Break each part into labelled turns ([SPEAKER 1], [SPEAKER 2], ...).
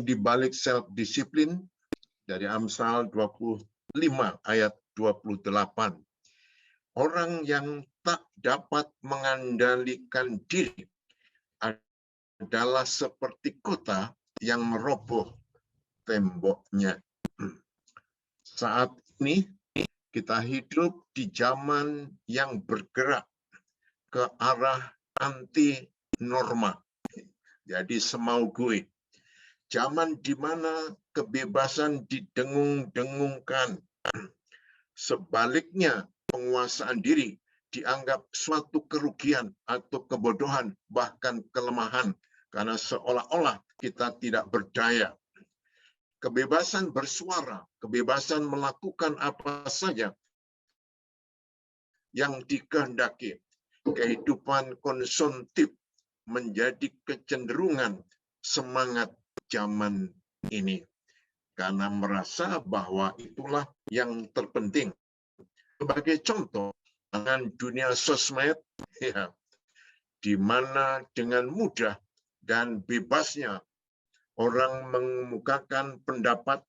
[SPEAKER 1] Tuhan di balik self-disiplin dari Amsal 25 ayat 28. Orang yang tak dapat mengendalikan diri adalah seperti kota yang meroboh temboknya. Saat ini kita hidup di zaman yang bergerak ke arah anti norma. Jadi semau gue. Zaman di mana kebebasan didengung-dengungkan. Sebaliknya, penguasaan diri dianggap suatu kerugian atau kebodohan, bahkan kelemahan, karena seolah-olah kita tidak berdaya. Kebebasan bersuara, kebebasan melakukan apa saja yang dikehendaki. Kehidupan konsumtif menjadi kecenderungan semangat zaman ini. Karena merasa bahwa itulah yang terpenting. Sebagai contoh, dengan dunia sosmed, ya, di mana dengan mudah dan bebasnya orang mengemukakan pendapat,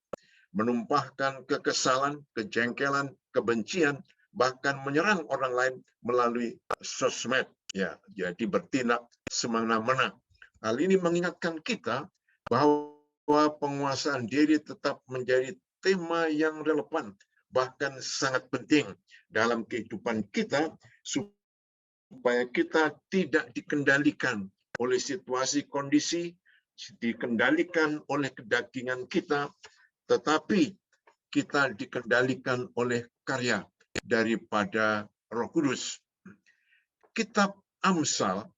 [SPEAKER 1] menumpahkan kekesalan, kejengkelan, kebencian, bahkan menyerang orang lain melalui sosmed. Ya, jadi bertindak semena-mena. Hal ini mengingatkan kita bahwa penguasaan diri tetap menjadi tema yang relevan, bahkan sangat penting dalam kehidupan kita, supaya kita tidak dikendalikan oleh situasi kondisi, dikendalikan oleh kedagingan kita, tetapi kita dikendalikan oleh karya daripada Roh Kudus. Kitab Amsal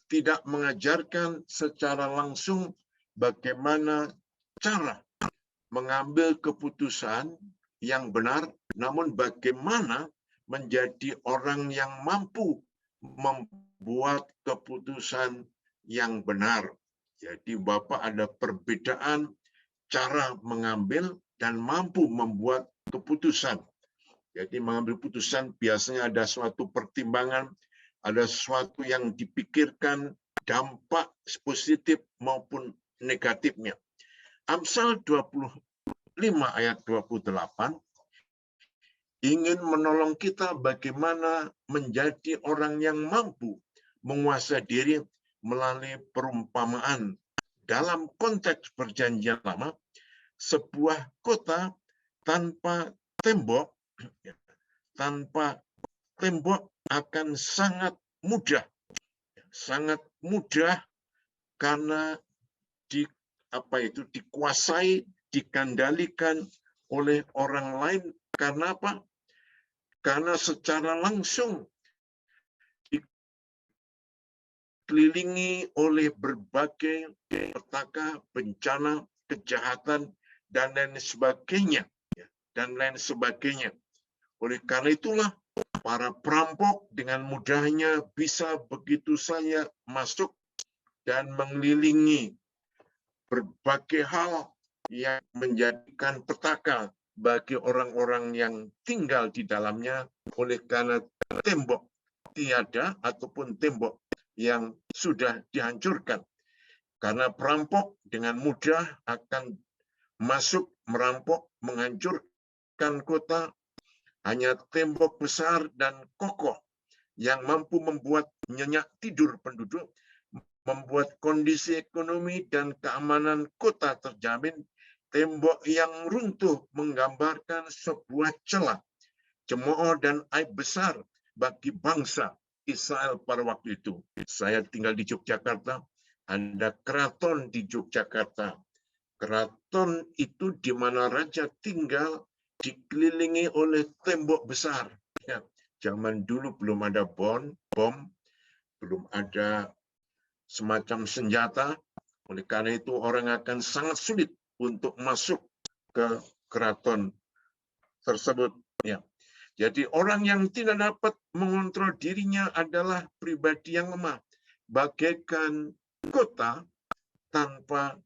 [SPEAKER 1] tidak mengajarkan secara langsung bagaimana cara mengambil keputusan yang benar, namun bagaimana menjadi orang yang mampu membuat keputusan yang benar. Jadi Bapak ada perbedaan cara mengambil dan mampu membuat keputusan. Jadi mengambil keputusan biasanya ada suatu pertimbangan, ada sesuatu yang dipikirkan dampak positif maupun negatifnya. Amsal 25 ayat 28 ingin menolong kita bagaimana menjadi orang yang mampu menguasai diri melalui perumpamaan. Dalam konteks perjanjian lama, sebuah kota tanpa tembok akan sangat mudah karena dikuasai, dikendalikan oleh orang lain. Karena apa? Karena secara langsung dikelilingi oleh berbagai petaka, bencana, kejahatan, dan lain sebagainya. Oleh karena itulah para perampok dengan mudahnya bisa begitu saja masuk dan mengelilingi berbagai hal yang menjadikan petaka bagi orang-orang yang tinggal di dalamnya, oleh karena tembok tiada ataupun tembok yang sudah dihancurkan. Karena perampok dengan mudah akan masuk, merampok, menghancurkan kota. Hanya tembok besar dan kokoh yang mampu membuat nyenyak tidur penduduk, membuat kondisi ekonomi dan keamanan kota terjamin. Tembok yang runtuh menggambarkan sebuah celah, cemooh dan aib besar bagi bangsa Israel pada waktu itu. Saya tinggal di Yogyakarta, ada keraton di Yogyakarta. Keraton itu di mana raja tinggal dikelilingi oleh tembok besar. Ya, zaman dulu belum ada bom, belum ada semacam senjata. Oleh karena itu orang akan sangat sulit untuk masuk ke keraton tersebut. Ya. Jadi orang yang tidak dapat mengontrol dirinya adalah pribadi yang lemah, bagaikan kota tanpa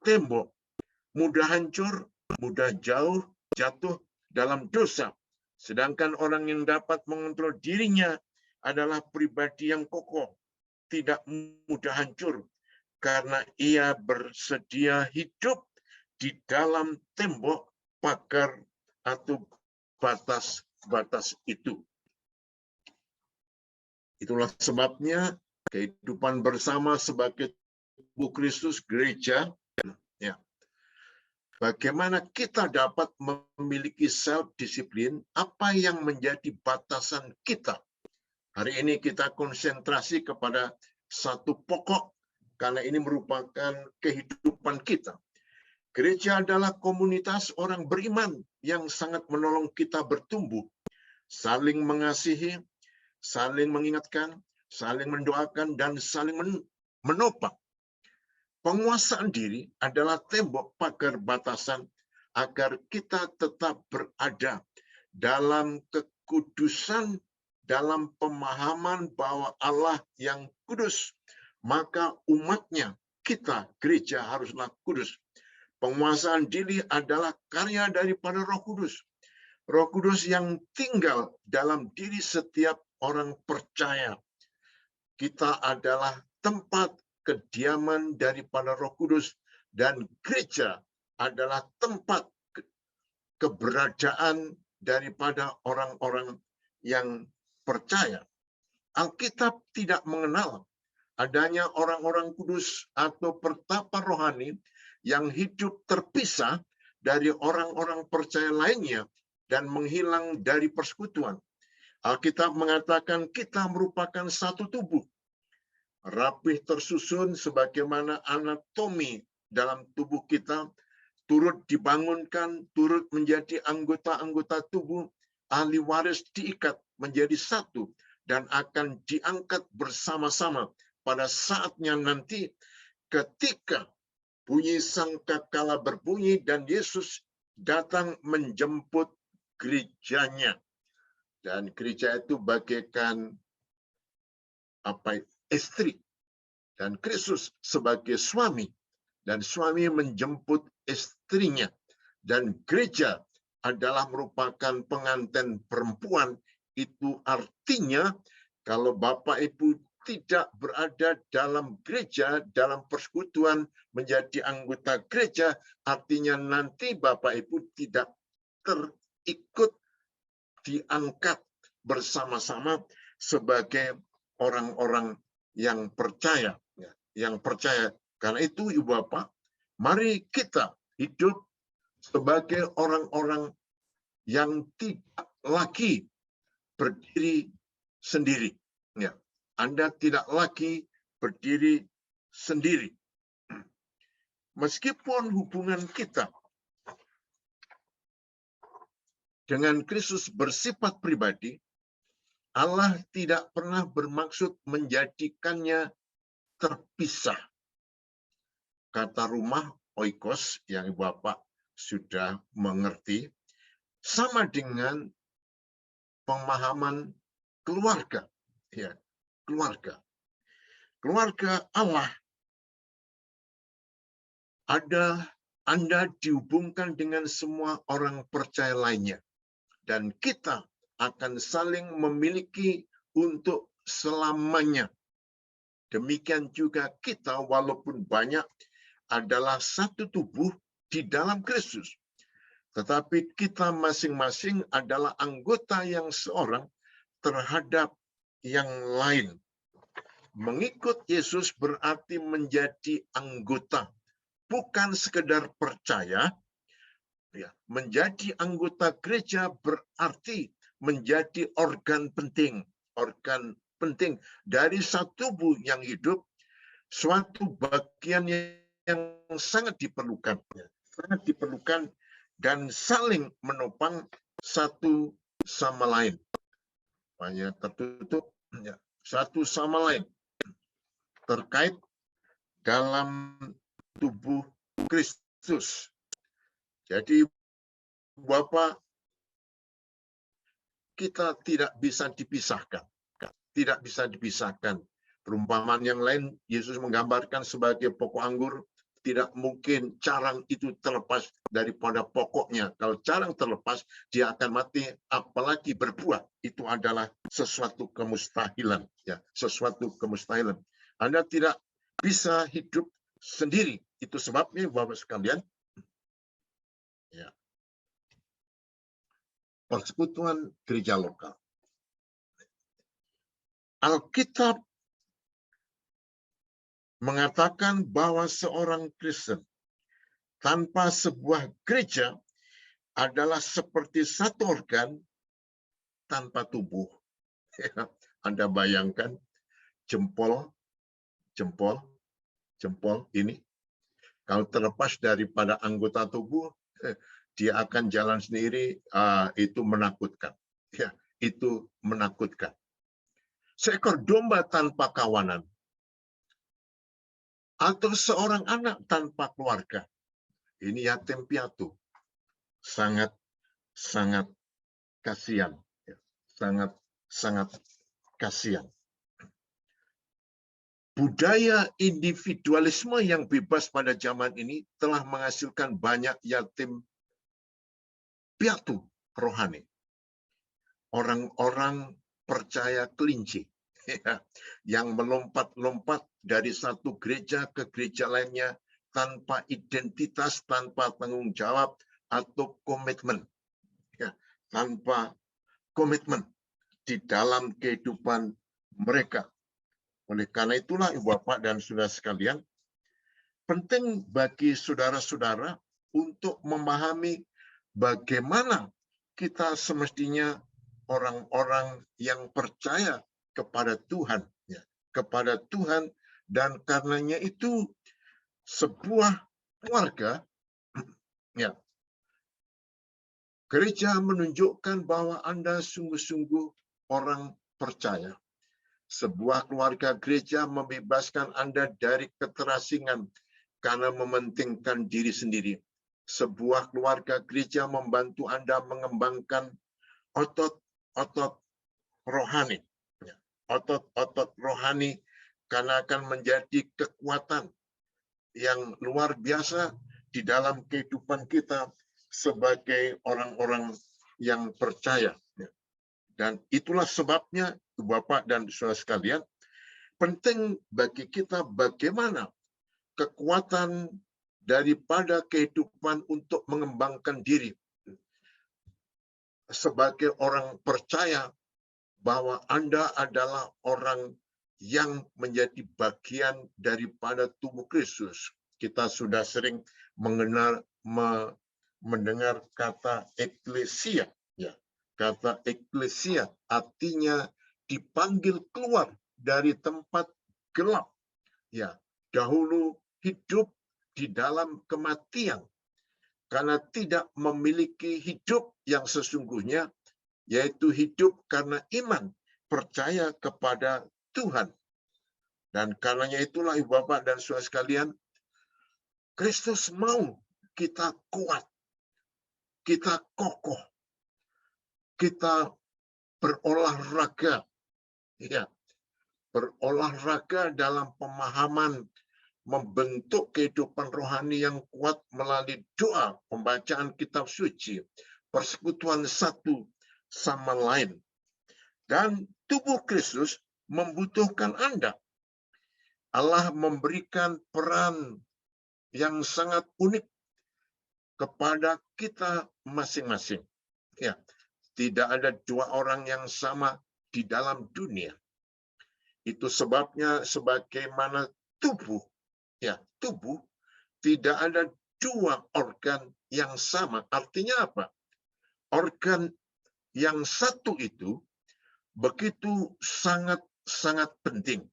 [SPEAKER 1] tembok, mudah hancur, mudah jatuh dalam dosa. Sedangkan orang yang dapat mengontrol dirinya adalah pribadi yang kokoh, tidak mudah hancur, karena ia bersedia hidup di dalam tembok, pagar, atau batas-batas itu. Itulah sebabnya kehidupan bersama sebagai tubuh Kristus, gereja, ya. Bagaimana kita dapat memiliki self-disiplin, apa yang menjadi batasan kita. Hari ini kita konsentrasi kepada satu pokok, karena ini merupakan kehidupan kita. Gereja adalah komunitas orang beriman yang sangat menolong kita bertumbuh, saling mengasihi, saling mengingatkan, saling mendoakan, dan saling menopang. Penguasaan diri adalah tembok pagar batasan agar kita tetap berada dalam kekudusan, dalam pemahaman bahwa Allah yang kudus, maka umatnya, kita, gereja haruslah kudus. Penguasaan diri adalah karya daripada Roh Kudus. Roh Kudus yang tinggal dalam diri setiap orang percaya. Kita adalah tempat kediaman daripada Roh Kudus, dan gereja adalah tempat keberadaan daripada orang-orang yang percaya. Alkitab tidak mengenal adanya orang-orang kudus atau pertapa rohani yang hidup terpisah dari orang-orang percaya lainnya dan menghilang dari persekutuan. Alkitab mengatakan kita merupakan satu tubuh, rapih tersusun sebagaimana anatomi dalam tubuh kita, turut dibangunkan, turut menjadi anggota-anggota tubuh, ahli waris diikat menjadi satu, dan akan diangkat bersama-sama pada saatnya nanti ketika bunyi sangkakala berbunyi dan Yesus datang menjemput gerejanya. Dan gereja itu bagaikan istri, dan Kristus sebagai suami, dan suami menjemput istrinya, dan gereja adalah merupakan pengantin perempuan. Itu artinya kalau Bapak Ibu tidak berada dalam gereja, dalam persekutuan menjadi anggota gereja, artinya nanti Bapak Ibu tidak terikut diangkat bersama-sama sebagai orang-orang yang percaya, yang percaya. Karena itu, Ibu Bapak, mari kita hidup sebagai orang-orang yang tidak lagi berdiri sendiri. Ya, Anda tidak lagi berdiri sendiri. Meskipun hubungan kita dengan Kristus bersifat pribadi, Allah tidak pernah bermaksud menjadikannya terpisah. Kata rumah oikos yang Bapak sudah mengerti, sama dengan pemahaman keluarga. Ya, keluarga. Keluarga Allah Anda dihubungkan dengan semua orang percaya lainnya. Dan kita akan saling memiliki untuk selamanya. Demikian juga kita, walaupun banyak, adalah satu tubuh di dalam Kristus. Tetapi kita masing-masing adalah anggota yang seorang terhadap yang lain. Mengikut Yesus berarti menjadi anggota, bukan sekedar percaya. Ya, menjadi anggota gereja berarti menjadi organ penting dari satu tubuh yang hidup, suatu bagian yang sangat diperlukan dan saling menopang satu sama lain. Hanya tertutup, ya, satu sama lain terkait dalam tubuh Kristus. Jadi, Bapak, kita tidak bisa dipisahkan. Tidak bisa dipisahkan. Perumpamaan yang lain, Yesus menggambarkan sebagai pokok anggur, tidak mungkin carang itu terlepas daripada pokoknya. Kalau carang terlepas, dia akan mati, apalagi berbuah. Itu adalah sesuatu kemustahilan. Ya, sesuatu kemustahilan. Anda tidak bisa hidup sendiri. Itu sebabnya Bapak sekalian, ya, persekutuan gereja lokal. Alkitab mengatakan bahwa seorang Kristen tanpa sebuah gereja adalah seperti satu organ tanpa tubuh. Ya, Anda bayangkan jempol ini, kalau terlepas daripada anggota tubuh, dia akan jalan sendiri. Itu menakutkan. Ya, itu menakutkan. Seekor domba tanpa kawanan, atau seorang anak tanpa keluarga, ini yatim piatu. Sangat kasihan. Ya. Sangat kasihan. Budaya individualisme yang bebas pada zaman ini telah menghasilkan banyak yatim piatu rohani. Orang-orang percaya kelinci, ya, yang melompat-lompat dari satu gereja ke gereja lainnya tanpa identitas, tanpa tanggung jawab atau komitmen. Ya, tanpa komitmen di dalam kehidupan mereka. Oleh karena itulah, Ibu Bapak dan saudara sekalian, penting bagi saudara-saudara untuk memahami bagaimana kita semestinya orang-orang yang percaya kepada Tuhan, ya, kepada Tuhan, dan karenanya itu sebuah keluarga, ya, gereja menunjukkan bahwa Anda sungguh-sungguh orang percaya. Sebuah keluarga gereja membebaskan Anda dari keterasingan karena mementingkan diri sendiri. Sebuah keluarga gereja membantu Anda mengembangkan otot-otot rohani. Otot-otot rohani karena akan menjadi kekuatan yang luar biasa di dalam kehidupan kita sebagai orang-orang yang percaya. Dan itulah sebabnya, Bapak dan saudara sekalian, penting bagi kita bagaimana kekuatan daripada kehidupan untuk mengembangkan diri sebagai orang percaya bahwa Anda adalah orang yang menjadi bagian daripada tubuh Kristus. Kita sudah sering mendengar kata eklesia. Ya, kata eklesia artinya dipanggil keluar dari tempat gelap. Ya, dahulu hidup di dalam kematian karena tidak memiliki hidup yang sesungguhnya, yaitu hidup karena iman, percaya kepada Tuhan. Dan karenanya itulah, Ibu Bapak dan saudara sekalian, Kristus mau kita kuat, kita kokoh, kita berolahraga, ya, berolahraga dalam pemahaman membentuk kehidupan rohani yang kuat melalui doa, pembacaan kitab suci, persekutuan satu sama lain. Dan tubuh Kristus membutuhkan Anda. Allah memberikan peran yang sangat unik kepada kita masing-masing. Ya, tidak ada dua orang yang sama di dalam dunia. Itu sebabnya sebagaimana tubuh, ya, tubuh tidak ada dua organ yang sama. Artinya apa? Organ yang satu itu begitu sangat penting.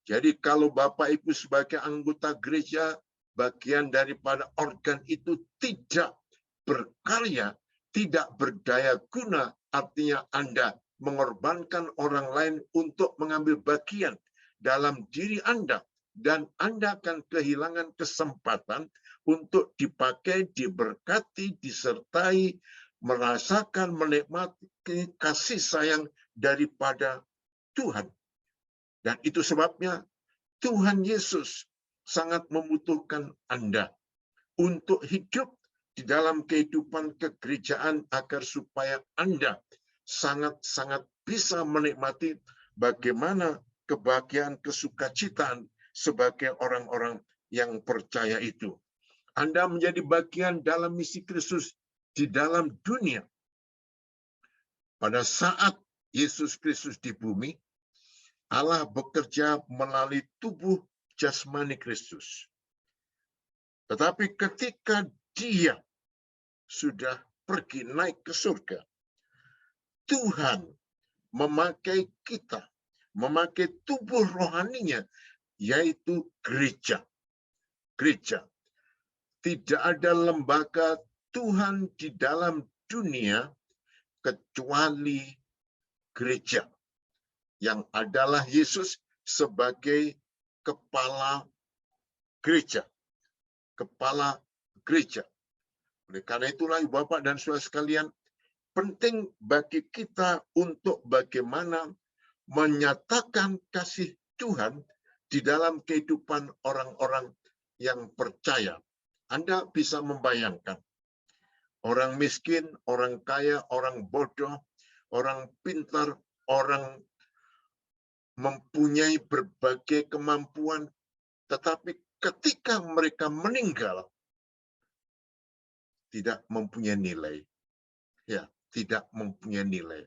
[SPEAKER 1] Jadi kalau Bapak Ibu sebagai anggota gereja, bagian daripada organ itu tidak berkarya, tidak berdaya guna, artinya Anda mengorbankan orang lain untuk mengambil bagian dalam diri Anda, dan Anda akan kehilangan kesempatan untuk dipakai, diberkati, disertai, merasakan, menikmati kasih sayang daripada Tuhan. Dan itu sebabnya Tuhan Yesus sangat membutuhkan Anda untuk hidup di dalam kehidupan kegerejaan agar supaya Anda sangat-sangat bisa menikmati bagaimana kebahagiaan, kesukacitaan sebagai orang-orang yang percaya itu. Anda menjadi bagian dalam misi Kristus di dalam dunia. Pada saat Yesus Kristus di bumi, Allah bekerja melalui tubuh jasmani Kristus. Tetapi ketika Dia sudah pergi naik ke surga, Tuhan memakai kita, memakai tubuh rohaninya, yaitu gereja. Gereja. Tidak ada lembaga Tuhan di dalam dunia kecuali gereja, yang adalah Yesus sebagai kepala gereja. Kepala gereja. Oleh karena itulah Bapak dan Saudara sekalian, penting bagi kita untuk bagaimana menyatakan kasih Tuhan di dalam kehidupan orang-orang yang percaya. Anda bisa membayangkan orang miskin, orang kaya, orang bodoh, orang pintar, orang mempunyai berbagai kemampuan, tetapi ketika mereka meninggal tidak mempunyai nilai. Ya, tidak mempunyai nilai.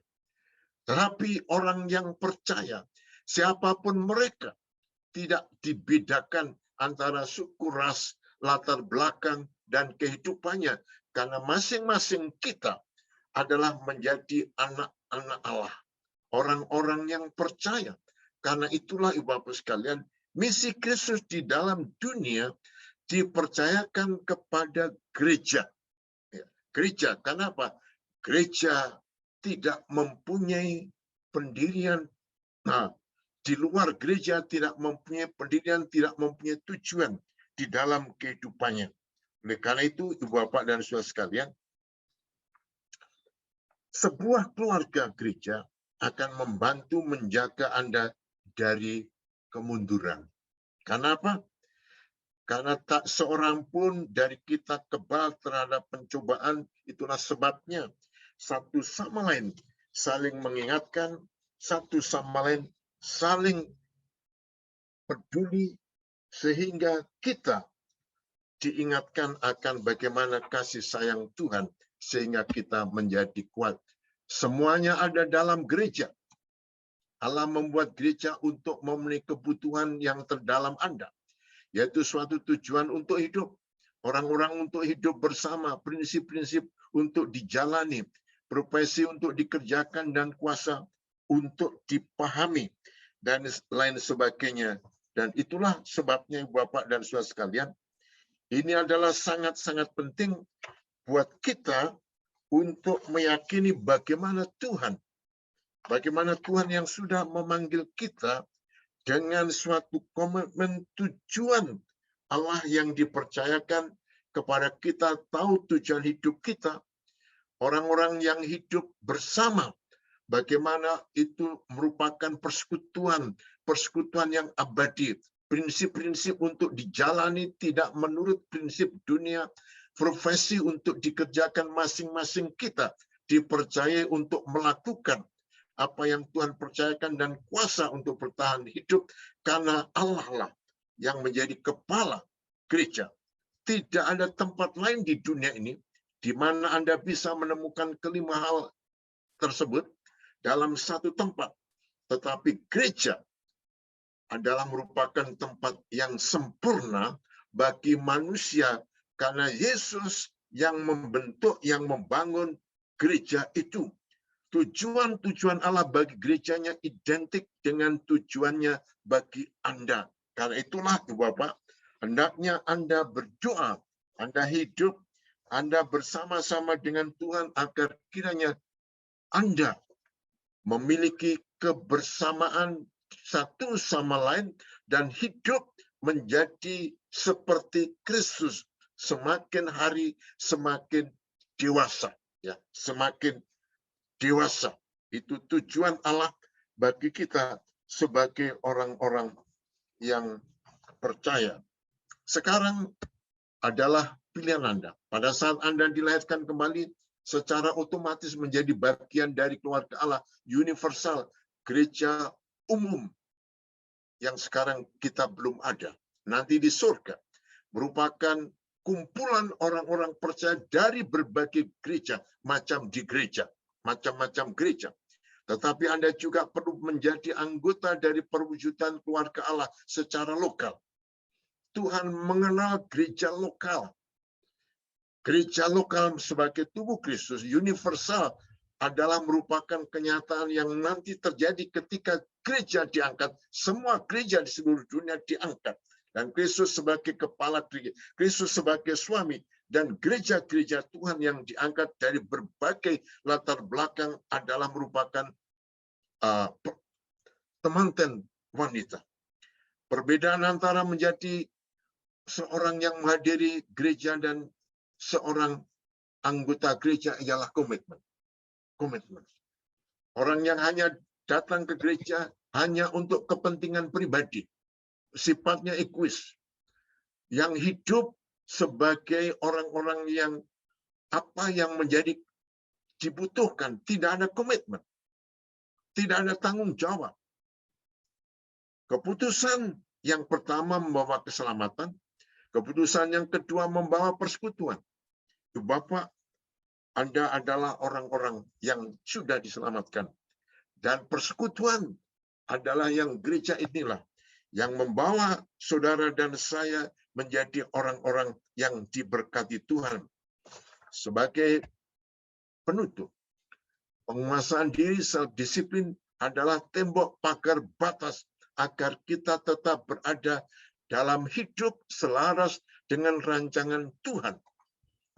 [SPEAKER 1] Tetapi orang yang percaya, siapapun mereka, tidak dibedakan antara suku, ras, latar belakang, dan kehidupannya. Karena masing-masing kita adalah menjadi anak-anak Allah. Orang-orang yang percaya. Karena itulah Ibu Bapak sekalian, misi Kristus di dalam dunia dipercayakan kepada gereja. Gereja, kenapa? Gereja tidak mempunyai pendirian. Nah, di luar gereja tidak mempunyai pendirian, tidak mempunyai tujuan di dalam kehidupannya. Oleh karena itu, Ibu Bapak dan Saudara sekalian, sebuah keluarga gereja akan membantu menjaga Anda dari kemunduran. Kenapa? Karena tak seorang pun dari kita kebal terhadap pencobaan, itulah sebabnya satu sama lain saling mengingatkan, satu sama lain saling peduli, sehingga kita diingatkan akan bagaimana kasih sayang Tuhan, sehingga kita menjadi kuat. Semuanya ada dalam gereja. Allah membuat gereja untuk memenuhi kebutuhan yang terdalam Anda, yaitu suatu tujuan untuk hidup. Orang-orang untuk hidup bersama, prinsip-prinsip untuk dijalani, profesi untuk dikerjakan, dan kuasa untuk dipahami, dan lain sebagainya. Dan itulah sebabnya Bapak dan Saudara sekalian, ini adalah sangat-sangat penting buat kita untuk meyakini bagaimana Tuhan yang sudah memanggil kita dengan suatu komitmen tujuan Allah yang dipercayakan kepada kita, tahu tujuan hidup kita. Orang-orang yang hidup bersama, bagaimana itu merupakan persekutuan yang abadi. Prinsip-prinsip untuk dijalani tidak menurut prinsip dunia. Profesi untuk dikerjakan masing-masing kita dipercayai untuk melakukan apa yang Tuhan percayakan, dan kuasa untuk bertahan hidup karena Allah lah yang menjadi kepala gereja. Tidak ada tempat lain di dunia ini di mana Anda bisa menemukan kelima hal tersebut dalam satu tempat. Tetapi gereja adalah merupakan tempat yang sempurna bagi manusia, karena Yesus yang membentuk, yang membangun gereja itu. Tujuan-tujuan Allah bagi gerejanya identik dengan tujuannya bagi Anda. Karena itulah Ibu Bapak, hendaknya Anda berdoa, Anda hidup, Anda bersama-sama dengan Tuhan agar kiranya Anda memiliki kebersamaan satu sama lain dan hidup menjadi seperti Kristus. Semakin hari semakin dewasa, ya, semakin dewasa. Itu tujuan Allah bagi kita sebagai orang-orang yang percaya. Sekarang adalah pilihan Anda. Pada saat Anda dilahirkan kembali, secara otomatis menjadi bagian dari keluarga Allah universal, gereja umum. yang sekarang kita belum ada, nanti di surga, merupakan kumpulan orang-orang percaya dari berbagai gereja, macam-macam gereja. Tetapi Anda juga perlu menjadi anggota dari perwujudan keluarga Allah secara lokal. Tuhan mengenal gereja lokal. Gereja lokal sebagai tubuh Kristus universal adalah merupakan kenyataan yang nanti terjadi ketika gereja diangkat. Semua gereja di seluruh dunia diangkat. Dan Kristus sebagai kepala gereja, Kristus sebagai suami, dan gereja-gereja Tuhan yang diangkat dari berbagai latar belakang adalah merupakan temanten wanita. Perbedaan antara menjadi seorang yang menghadiri gereja dan seorang anggota gereja ialah komitmen. Orang yang hanya datang ke gereja hanya untuk kepentingan pribadi, sifatnya egois, yang hidup sebagai orang-orang yang apa yang menjadi dibutuhkan, tidak ada komitmen, tidak ada tanggung jawab. Keputusan yang pertama membawa keselamatan, keputusan yang kedua membawa persekutuan. Bapak, Anda adalah orang-orang yang sudah diselamatkan. Dan persekutuan adalah yang gereja inilah yang membawa saudara dan saya menjadi orang-orang yang diberkati Tuhan. Sebagai penutup, penguasaan diri, self-disiplin adalah tembok pagar batas agar kita tetap berada dalam hidup selaras dengan rancangan Tuhan.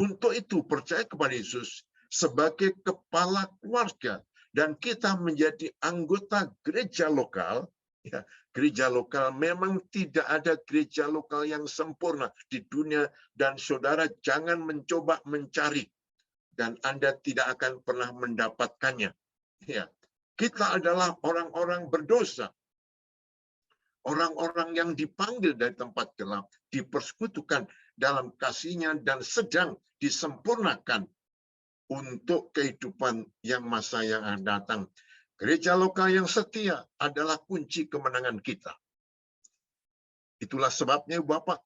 [SPEAKER 1] Untuk itu, percaya kepada Yesus sebagai kepala keluarga, dan kita menjadi anggota gereja lokal. Ya, gereja lokal, memang tidak ada gereja lokal yang sempurna di dunia, dan saudara jangan mencoba mencari, dan Anda tidak akan pernah mendapatkannya. Ya, kita adalah orang-orang berdosa, orang-orang yang dipanggil dari tempat gelap, dipersekutukan dalam kasih-Nya, dan sedang disempurnakan untuk kehidupan yang masa yang akan datang. Gereja lokal yang setia adalah kunci kemenangan kita. Itulah sebabnya Bapak,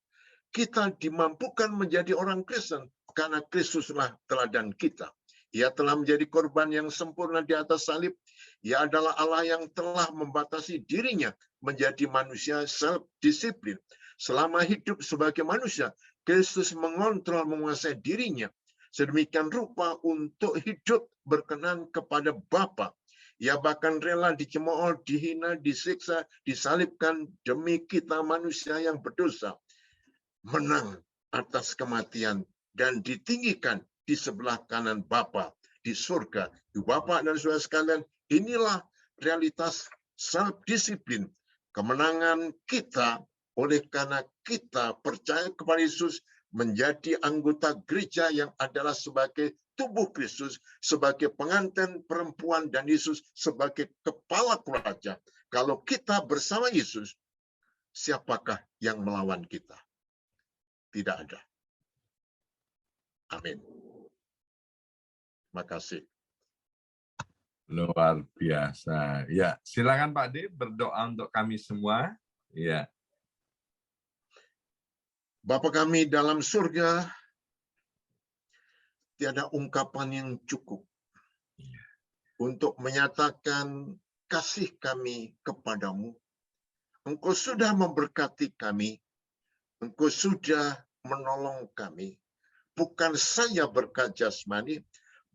[SPEAKER 1] kita dimampukan menjadi orang Kristen karena Kristuslah teladan kita. Ia telah menjadi korban yang sempurna di atas salib. Ia adalah Allah yang telah membatasi dirinya menjadi manusia self-disiplin. Selama hidup sebagai manusia, Kristus mengontrol, menguasai dirinya sedemikian rupa untuk hidup berkenan kepada Bapa. Ia bahkan rela dicemooh, dihina, disiksa, disalibkan demi kita manusia yang berdosa. Menang atas kematian dan ditinggikan di sebelah kanan Bapa di surga. Bapak dan saudara sekalian, inilah realitas self-disiplin. Kemenangan kita oleh karena kita percaya kepada Yesus, menjadi anggota gereja yang adalah sebagai tubuh Kristus, sebagai pengantin perempuan, dan Yesus sebagai kepala keluarga. Kalau kita bersama Yesus, siapakah yang melawan kita? Tidak ada. Amin. Terima kasih.
[SPEAKER 2] Luar biasa. Ya, silakan Pak D berdoa untuk kami semua. Ya.
[SPEAKER 1] Bapa kami dalam surga, tiada ungkapan yang cukup untuk menyatakan kasih kami kepadamu. Engkau sudah memberkati kami, Engkau sudah menolong kami. Bukan saja berkat jasmani,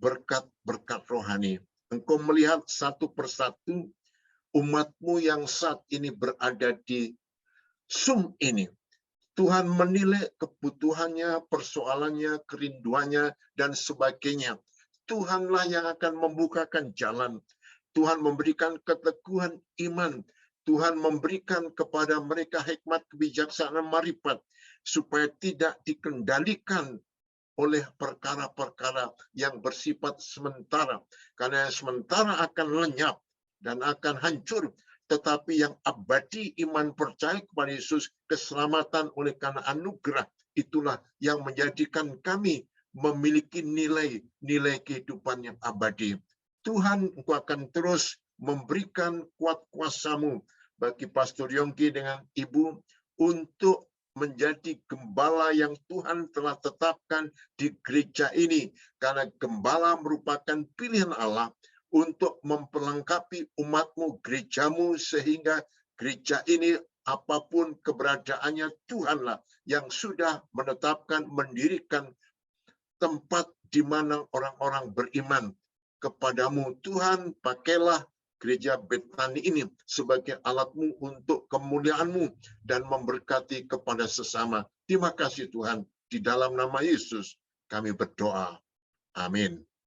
[SPEAKER 1] berkat rohani. Engkau melihat satu persatu umatmu yang saat ini berada di Zoom ini. Tuhan menilai kebutuhannya, persoalannya, kerinduannya, dan sebagainya. Tuhanlah yang akan membukakan jalan. Tuhan memberikan keteguhan iman. Tuhan memberikan kepada mereka hikmat, kebijaksanaan, marifat, supaya tidak dikendalikan oleh perkara-perkara yang bersifat sementara. Karena yang sementara akan lenyap dan akan hancur. Tetapi yang abadi, iman percaya kepada Yesus, keselamatan oleh karena anugerah, itulah yang menjadikan kami memiliki nilai kehidupan yang abadi. Tuhan, Engkau akan terus memberikan kuat kuasa-Mu, bagi Pastor Yongki dengan Ibu untuk menjadi gembala yang Tuhan telah tetapkan di gereja ini. Karena gembala merupakan pilihan Allah untuk memperlengkapi umatmu, gerejamu, sehingga gereja ini apapun keberadaannya, Tuhanlah yang sudah menetapkan, mendirikan tempat di mana orang-orang beriman kepadamu. Tuhan, pakailah gereja Betani ini sebagai alatmu untuk kemuliaanmu dan memberkati kepada sesama. Terima kasih Tuhan. Di dalam nama Yesus kami berdoa. Amin.